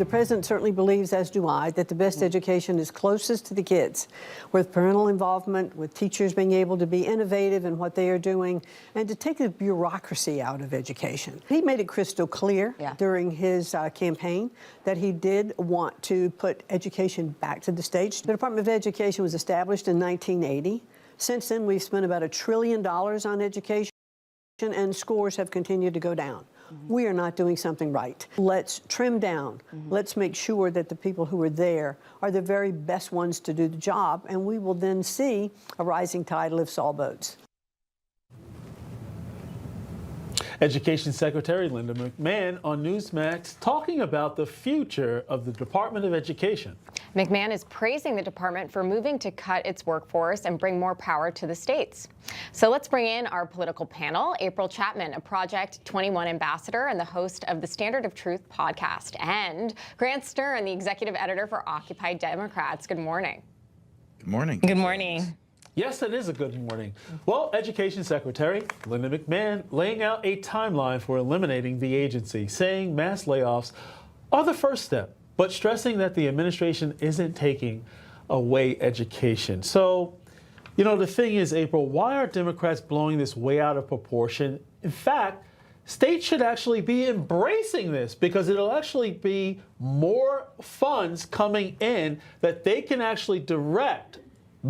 The president certainly believes, as do I, that the best education is closest to the kids, with parental involvement, with teachers being able to be innovative in what they are doing, and to take the bureaucracy out of education. He made it crystal clear during his campaign that he did want to put education back to the states. The Department of Education was established in 1980. Since then, we've spent about $1 trillion on education, and scores have continued to go down. We are not doing something right. Let's trim down. Let's make sure that the people who are there are the very best ones to do the job, and we will then see a rising tide lifts all boats. Education Secretary Linda McMahon on Newsmax talking about the future of the Department of Education. McMahon is praising the department for moving to cut its workforce and bring more power to the states. So let's bring in our political panel. April Chapman, a Project 21 ambassador and the host of the Standard of Truth podcast, and Grant Stern, the executive editor for Occupy Democrats. Good morning. Good morning. Good morning. Yes, it is a good morning. Well, Education Secretary Linda McMahon laying out a timeline for eliminating the agency, saying mass layoffs are the first step, but stressing that the administration isn't taking away education. So, you know, the thing is, April, why are Democrats blowing this way out of proportion? In fact, states should actually be embracing this because it'll actually be more funds coming in that they can actually direct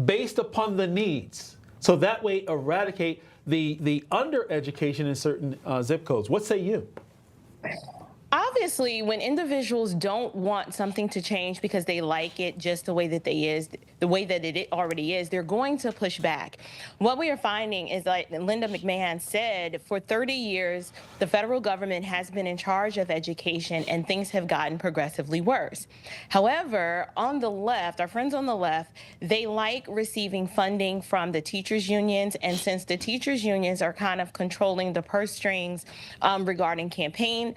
based upon the needs. So that way eradicate the undereducation in certain zip codes. What say you? Obviously, when individuals don't want something to change because they like it just the way that it already is, they're going to push back. What we are finding is, like Linda McMahon said, for 30 years, the federal government has been in charge of education and things have gotten progressively worse. However, on the left, our friends on the left, they like receiving funding from the teachers unions, and since the teachers unions are kind of controlling the purse strings regarding campaign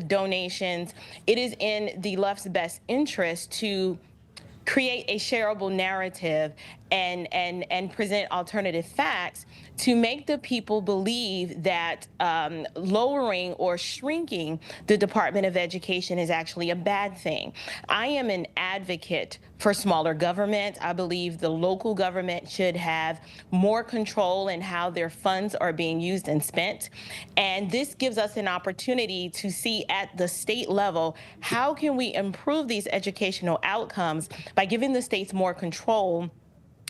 donations, it is in the left's best interest to create a shareable narrative and present alternative facts to make the people believe that lowering or shrinking the Department of Education is actually a bad thing. I am an advocate for smaller government. I believe the local government should have more control in how their funds are being used and spent. And this gives us an opportunity to see at the state level, how can we improve these educational outcomes by giving the states more control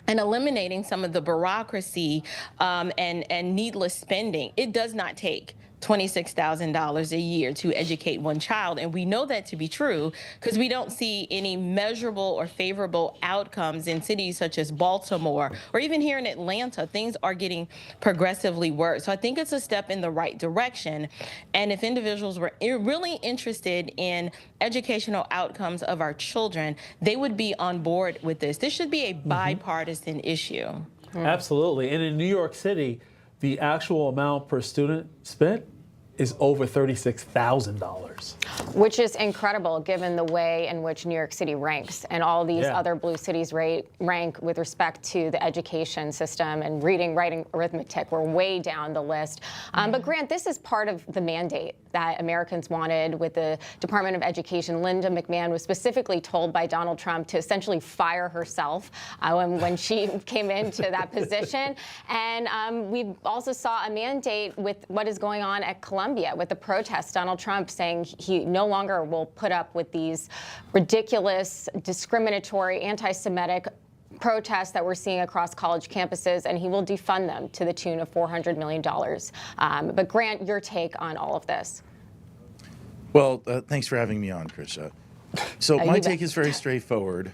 and eliminating some of the bureaucracy and needless spending. It does not take $26,000 a year to educate one child, and we know that to be true because we don't see any measurable or favorable outcomes in cities such as Baltimore or even here in Atlanta. Things are getting progressively worse. So I think it's a step in the right direction, and if individuals were really interested in educational outcomes of our children, they would be on board with this. This should be a bipartisan issue. Absolutely. And in New York City, the actual amount per student spent is over $36,000. Which is incredible given the way in which New York City ranks and all these other blue cities rank with respect to the education system and reading, writing, arithmetic. We're way down the list. But Grant, this is part of the mandate that Americans wanted with the Department of Education. Linda McMahon was specifically told by Donald Trump to essentially fire herself when she came into that position. And we also saw a mandate with what is going on at Columbia with the protests. Donald Trump saying he no longer will put up with these ridiculous, discriminatory, anti-Semitic protests that we're seeing across college campuses, and he will defund them to the tune of $400 million. But Grant, your take on all of this? Well, thanks for having me on, Krisha. So my take is very straightforward,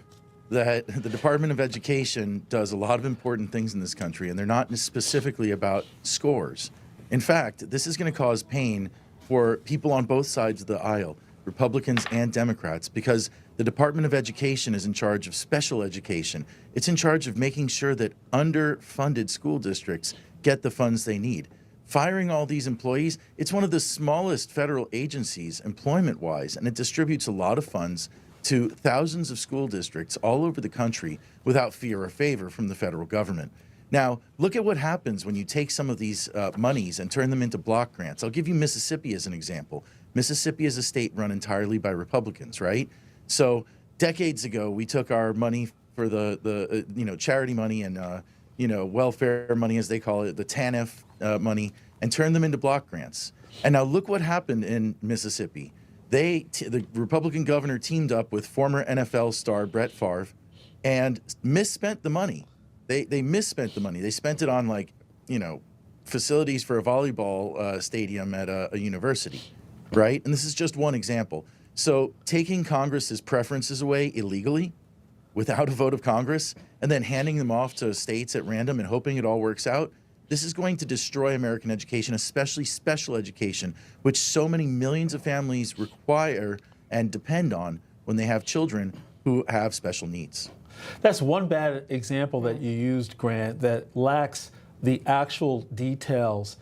that the Department of Education does a lot of important things in this country, and they're not specifically about scores. In fact, this is going to cause pain for people on both sides of the aisle, Republicans and Democrats, because the Department of Education is in charge of special education. It's in charge of making sure that underfunded school districts get the funds they need. Firing all these employees, it's one of the smallest federal agencies employment-wise, and it distributes a lot of funds to thousands of school districts all over the country without fear or favor from the federal government. Now, look at what happens when you take some of these monies and turn them into block grants. I'll give you Mississippi as an example. Mississippi is a state run entirely by Republicans, right? So decades ago, we took our money for the charity money and welfare money, as they call it, the TANF money, and turned them into block grants. And now look what happened in Mississippi. The Republican governor teamed up with former NFL star Brett Favre and misspent the money. They misspent the money. They spent it on facilities for a volleyball stadium at a university, right? And this is just one example. So taking Congress's preferences away illegally without a vote of Congress and then handing them off to states at random and hoping it all works out, this is going to destroy American education, especially special education, which so many millions of families require and depend on when they have children who have special needs. That's one bad example that you used, Grant, that lacks the actual details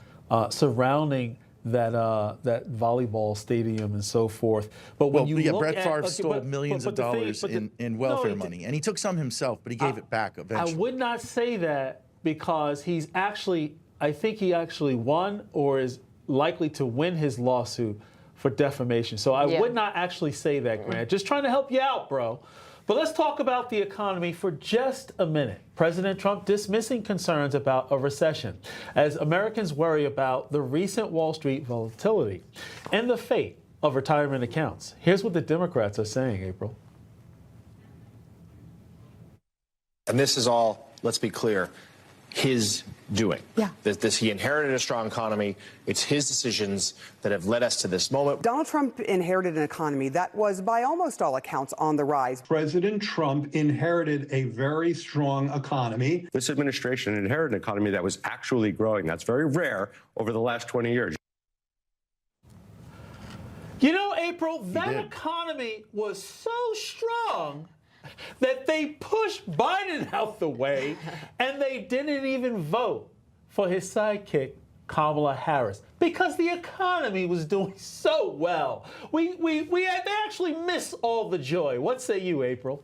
surrounding that volleyball stadium and so forth. But when Brett Favre stole millions of dollars in welfare money, and he took some himself, but he gave it back eventually. I would not say that because I think he actually won or is likely to win his lawsuit for defamation. So I would not actually say that, Grant. Just trying to help you out, bro. But let's talk about the economy for just a minute. President Trump dismissing concerns about a recession as Americans worry about the recent Wall Street volatility and the fate of retirement accounts. Here's what the Democrats are saying, April. And this is all, let's be clear, his doing. Yeah. He inherited a strong economy. It's his decisions that have led us to this moment. Donald Trump inherited an economy that was, by almost all accounts, on the rise. President Trump inherited a very strong economy. This administration inherited an economy that was actually growing. That's very rare over the last 20 years. You know, April, that economy was so strong that they pushed Biden out the way and they didn't even vote for his sidekick, Kamala Harris, because the economy was doing so well. They actually missed all the joy. What say you, April?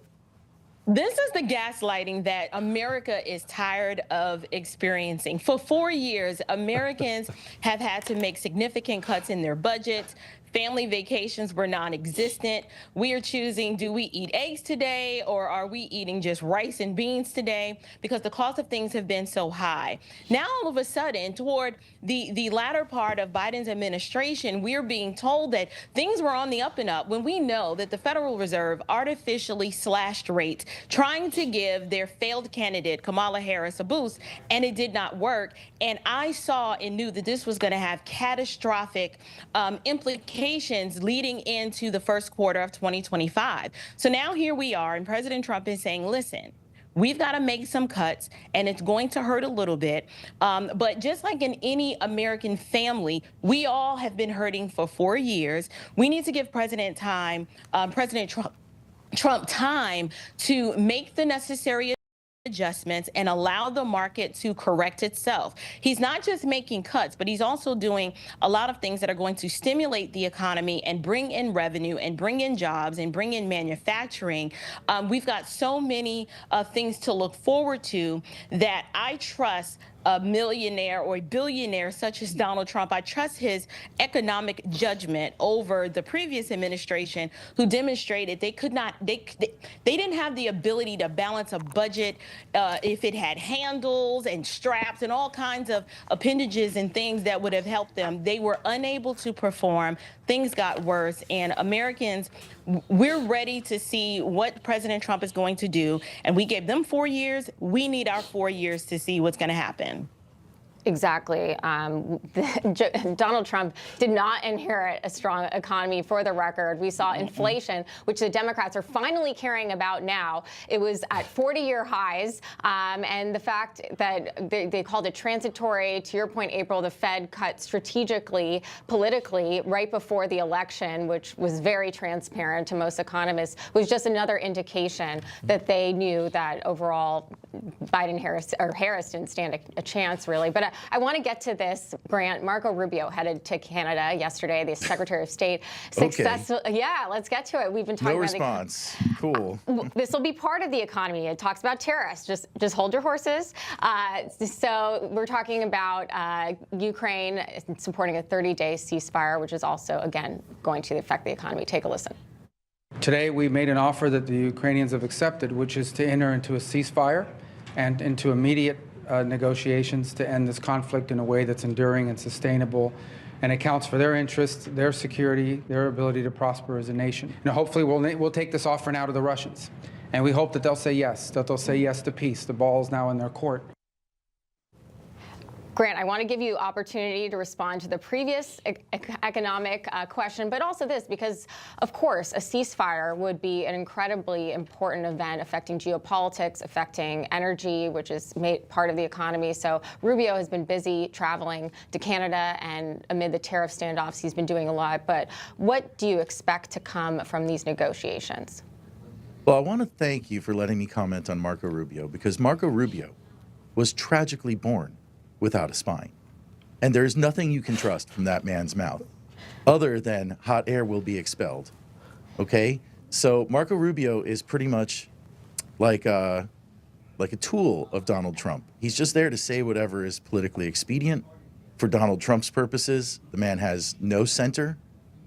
This is the gaslighting that America is tired of experiencing. For 4 years, Americans have had to make significant cuts in their budgets. Family vacations were non-existent. We are choosing, do we eat eggs today or are we eating just rice and beans today? Because the cost of things have been so high. Now, all of a sudden, toward the latter part of Biden's administration, we're being told that things were on the up and up when we know that the Federal Reserve artificially slashed rates, trying to give their failed candidate, Kamala Harris, a boost, and it did not work. And I saw and knew that this was going to have catastrophic implications leading into the first quarter of 2025. So now here we are, and President Trump is saying, listen, we've got to make some cuts, and it's going to hurt a little bit. But just like in any American family, we all have been hurting for 4 years. We need to give President Trump time to make the necessary adjustments and allow the market to correct itself. He's not just making cuts, but he's also doing a lot of things that are going to stimulate the economy and bring in revenue and bring in jobs and bring in manufacturing. We've got so many things to look forward to that I trust a millionaire or a billionaire such as Donald Trump. I trust his economic judgment over the previous administration, who demonstrated they could not, they didn't have the ability to balance a budget if it had handles and straps and all kinds of appendages and things that would have helped them. They were unable to perform. Things got worse, and Americans, we're ready to see what President Trump is going to do, and we gave them 4 years. We need our 4 years to see what's going to happen. Exactly. Donald Trump did not inherit a strong economy. For the record, we saw inflation, which the Democrats are finally caring about now. It was at 40-year highs, and the fact that they called it transitory. To your point, April, the Fed cut strategically, politically, right before the election, which was very transparent to most economists, was just another indication that they knew that overall Harris didn't stand a chance, really. But I want to get to this, Grant. Marco Rubio headed to Canada yesterday, the Secretary of State. Successful. Okay. Yeah, let's get to it. We've been talking No about response. Cool. This will be part of the economy. It talks about tariffs. Just hold your horses. So we're talking about Ukraine supporting a 30-day ceasefire, which is also, again, going to affect the economy. Take a listen. Today, we made an offer that the Ukrainians have accepted, which is to enter into a ceasefire and into immediate negotiations to end this conflict in a way that's enduring and sustainable and accounts for their interests, their security, their ability to prosper as a nation. And hopefully, we'll take this offer now to the Russians. And we hope that they'll say yes, that they'll say yes to peace. The ball is now in their court. Grant, I want to give you opportunity to respond to the previous economic question, but also this, because, of course, a ceasefire would be an incredibly important event affecting geopolitics, affecting energy, which is part of the economy. So Rubio has been busy traveling to Canada, and amid the tariff standoffs, he's been doing a lot. But what do you expect to come from these negotiations? Well, I want to thank you for letting me comment on Marco Rubio, because Marco Rubio was tragically born without a spine. And there is nothing you can trust from that man's mouth other than hot air will be expelled. Okay? So Marco Rubio is pretty much like a tool of Donald Trump. He's just there to say whatever is politically expedient for Donald Trump's purposes. The man has no center,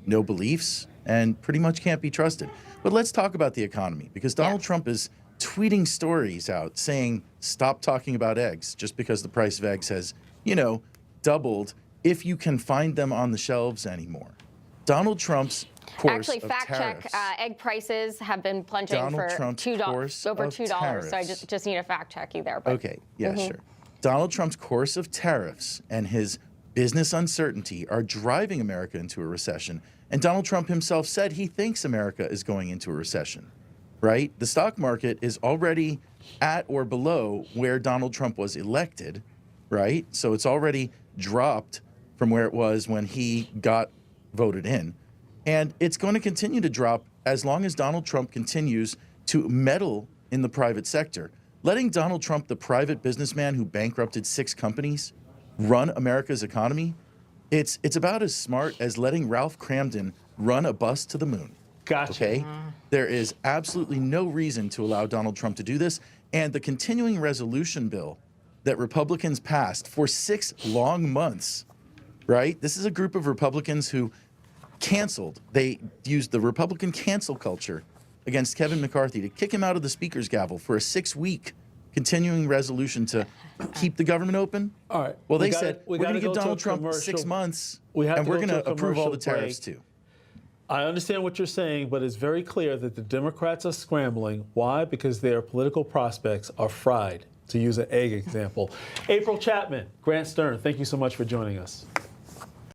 no beliefs, and pretty much can't be trusted. But let's talk about the economy, because Donald Trump is tweeting stories out saying, stop talking about eggs just because the price of eggs has, doubled if you can find them on the shelves anymore. Donald Trump's course Actually, of fact tariffs, check, egg prices have been plunging Donald for Trump's $2, course over of $2. So I tariffs. just need to fact check you there. But. Okay, yeah, sure. Donald Trump's course of tariffs and his business uncertainty are driving America into a recession. And Donald Trump himself said he thinks America is going into a recession. Right? The stock market is already at or below where Donald Trump was elected, right? So it's already dropped from where it was when he got voted in. And it's going to continue to drop as long as Donald Trump continues to meddle in the private sector. Letting Donald Trump, the private businessman who bankrupted 6 companies, run America's economy, it's about as smart as letting Ralph Cramden run a bus to the moon. Gotcha. Okay? There is absolutely no reason to allow Donald Trump to do this. And the continuing resolution bill that Republicans passed for 6 long months, right? This is a group of Republicans who canceled. They used the Republican cancel culture against Kevin McCarthy to kick him out of the speaker's gavel for a 6-week continuing resolution to keep the government open. All right. Well, they said, we're going to give go Donald a Trump commercial. 6 months, We have and to we're go going to to a approve all the commercial tariffs, break. too. I understand what you're saying, but it's very clear that the Democrats are scrambling. Why? Because their political prospects are fried, to use an egg example. April Chapman, Grant Stern, thank you so much for joining us.